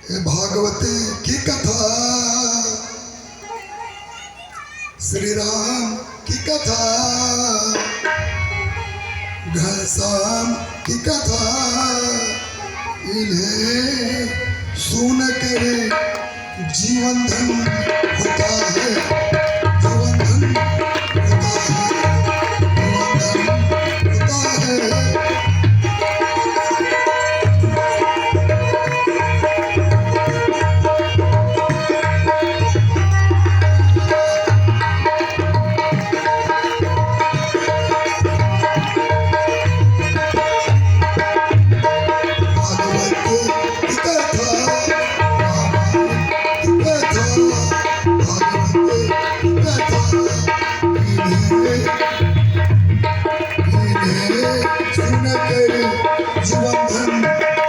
ये भागवती की कथा, श्री राम की कथा, घनश्याम की कथा, इन्हें सुन कर जीवन धन होता है, जीवन धन होता है, जीवन धन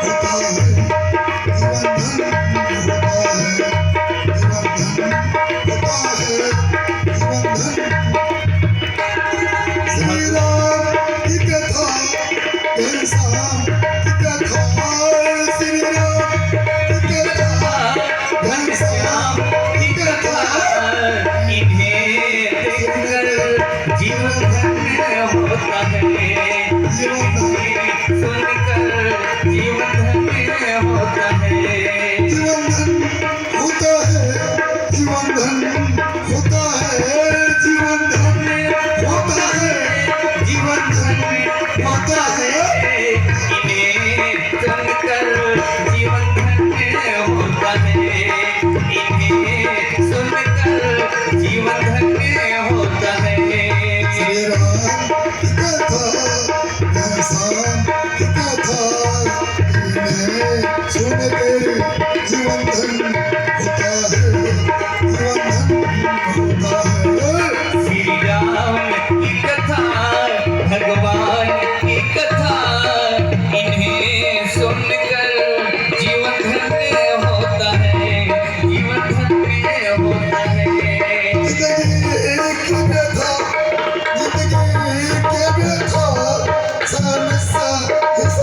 होता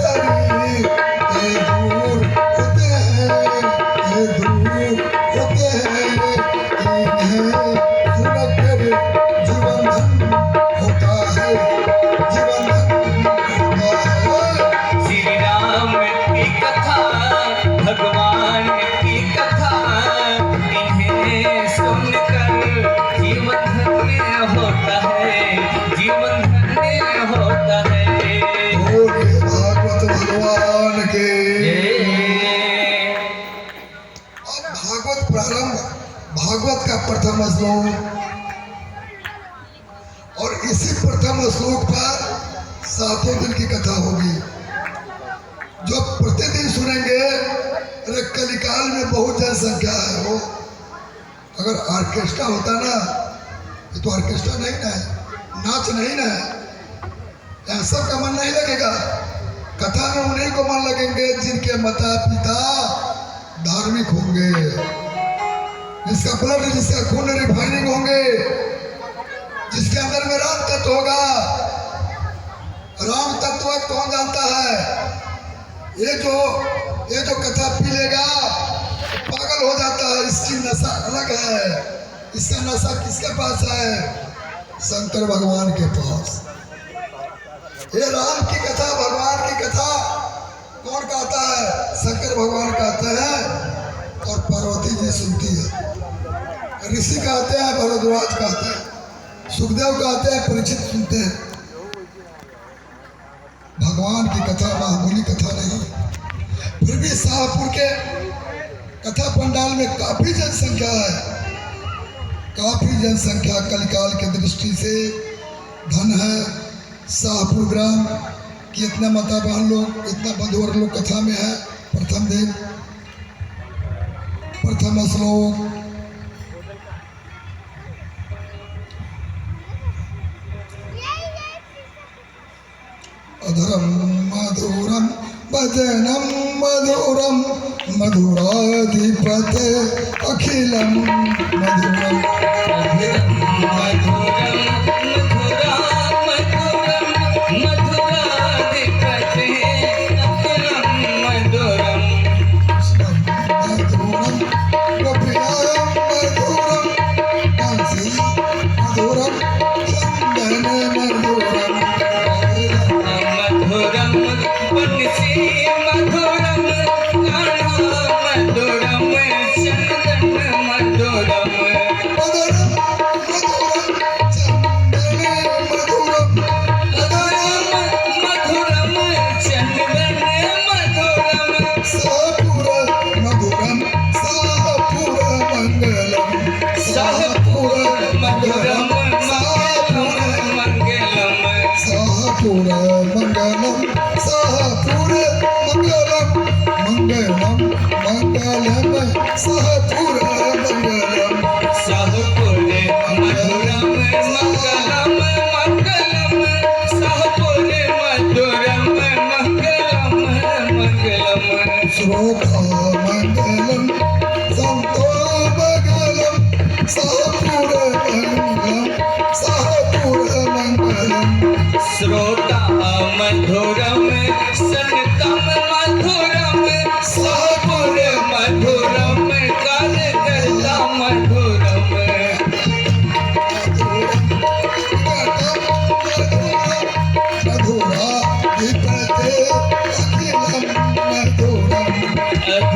है। भागवत का प्रथम श्लोक, और इसी प्रथम श्लोक पर 7 दिन की कथा होगी जो प्रतिदिन सुनेंगे। अरे कलिकाल में बहुत जनसंख्या है। वो अगर ऑर्केस्ट्रा होता ना, ये तो ऑर्केस्ट्रा नहीं ना है, नाच नहीं ना है, यहाँ सबका मन नहीं लगेगा। कथा में उन्हीं को मन लगेंगे जिनके माता पिता धार्मिक होंगे, जिसका ब्लड, जिसका खून रिफाइनिंग होंगे, जिसके अंदर में राम तत्व होगा। राम तत्व कौन जानता है? ये जो कथा पी लेगा पागल हो जाता है। इसकी नशा अलग है। इसका नशा किसके पास है? शंकर भगवान के पास। ये राम की कथा, भगवान की कथा कौन कहता है? शंकर भगवान कहते हैं और पार्वती जी सुनती है। ऋषि कहते हैं, भरद्वाज कहते हैं, सुखदेव कहते हैं, परीक्षित सुनते हैं। भगवान की कथा मामूली कथा नहीं। फिर भी शाहपुर के कथा पंडाल में काफी जनसंख्या है, काफी जनसंख्या। कलिकाल के दृष्टि से धन है। शाहपुर ग्राम की इतना माता बहन लोग, इतना बंधुवर लोग कथा में है। प्रथम दिन, प्रथम श्लोक। अधरम मधुरम भजनम मधुरम मधुराधिपते अखिलम मधुरम मधुराधिपते अखिलम मधुरम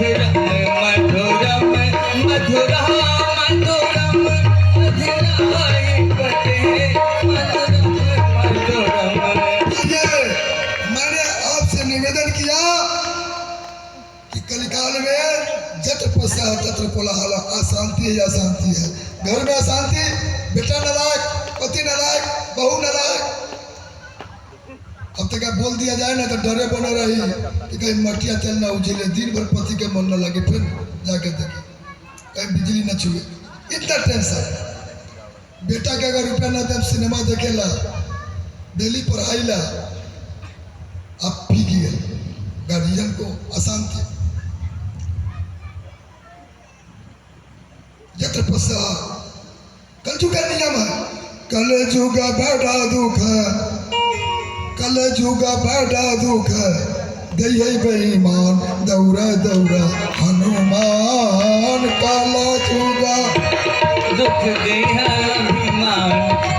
मधुरम मधुरम मधुरा मधुरम मधुराई बटे मधुरम मधुरम। मैंने आपसे निवेदन किया कि कलिकाल में जट पसा तत्र कोलाहल, अशांति है अशांति है, घर में अशांति, बेटा नालायक, पति नालायक, बहू नालायक। अब तक बोल दिया जाए ना तो डरे बने रही कि कहीं मटिया तेल ना उछले, दिन भर पति के मन न लगे, फिर जाके देखे कहीं बिजली न छुए, इतना टेंशन। बेटा के अगर रुपया न दे सिनेमा देखेला, डेली पढ़ाई ला, अब पी गया, गार्जियन को अशांति। तपस्या कलयुग का नियम है, कलयुग बड़ा दुख है, कलयुग बड़ा दुख है, गई बेईमान दौड़ा दौड़ा हनुमान। कलयुग दुख गया अभिमान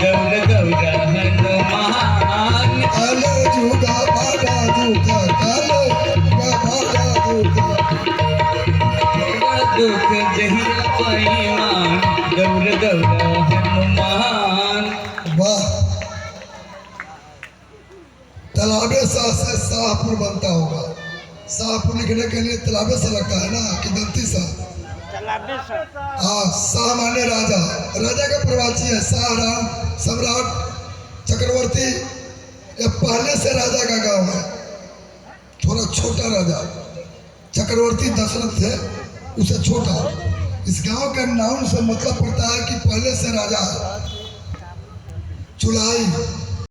दौड़ दौड़ा हनुमान। कलयुग बड़ा दुख, कलयुग बड़ा दुख, दुख जही बेईमान दौड़ दौड़ा हनुमान। वाह, तालाबे सा से शाहपुर बनता होगा। शाहपुर लिखने के लिए तालाबे से लगता है ना कि दंती सा। हाँ, शाह माने राजा, राजा का प्रवासी है। शाह राम सम्राट चक्रवर्ती, ये पहले से राजा का गांव है, थोड़ा छोटा राजा। चक्रवर्ती दशरथ थे, उसे छोटा। इस गांव का नाम से मतलब पड़ता है कि पहले से राजा है। चुलाई